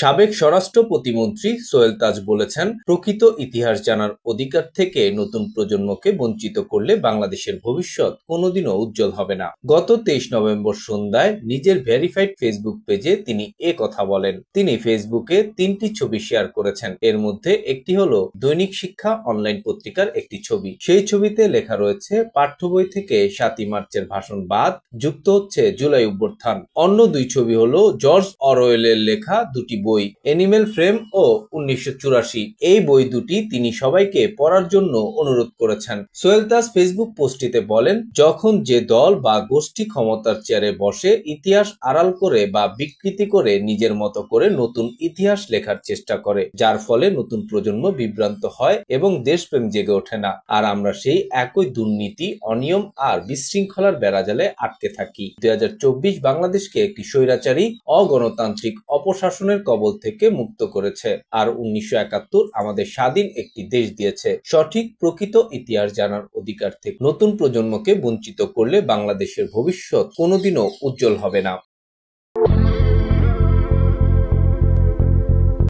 সাবেক স্বরাষ্ট্র প্রতিমন্ত্রী সোহেল তাজ বলেছেন, প্রকৃত ইতিহাস জানার অধিকার থেকে নতুন প্রজন্মকে বঞ্চিত করলে বাংলাদেশের ভবিষ্যৎ কোনোদিনও উজ্জ্বল হবে না। গত 23 নভেম্বর সন্ধ্যায় নিজের ভেরিফাইড ফেসবুক পেজে তিনি কথা বলেন। তিনি ফেসবুকে 3টি ছবি শেয়ার করেছেন। এর মধ্যে একটি হলো দৈনিক শিক্ষা অনলাইন পত্রিকার একটি ছবি। সেই ছবিতে লেখা রয়েছে, পাঠ্য বই থেকে 7ই মার্চের ভাষণ বাদ, যুক্ত হচ্ছে জুলাই অভ্যুত্থান। অন্য দুই ছবি হলো জর্জ অরওয়েলের লেখা দুটি বই, অ্যানিমেল ফ্রেম ও 1984। এই বই দুটি তিনি সবাইকে পড়ার জন্য অনুরোধ করেছেন। সোহেল তাজ ফেসবুক পোস্টটিতে বলেন, যখন যে দল বা গোষ্ঠী ক্ষমতার চেয়ারে বসে ইতিহাস আড়াল করে বা বিকৃতি করে নিজের মতো করে নতুন ইতিহাস লেখার চেষ্টা করে, যার ফলে নতুন প্রজন্ম বিভ্রান্ত হয় এবং দেশপ্রেম জেগে ওঠে না, আর আমরা সেই একই দুর্নীতি, অনিয়ম আর বিশৃঙ্খলার বেড়াজালে আটকে থাকি। 2024 বাংলাদেশকে একটি স্বৈরাচারী, অগণতান্ত্রিক অপশাসনের কবল থেকে মুক্ত করেছে, আর 1971 আমাদের স্বাধীন একটি দেশ দিয়েছে। সঠিক প্রকৃত ইতিহাস জানার অধিকার থেকে নতুন প্রজন্মকে বঞ্চিত করলে বাংলাদেশের ভবিষ্যৎ কোনোদিনও উজ্জ্বল হবে না।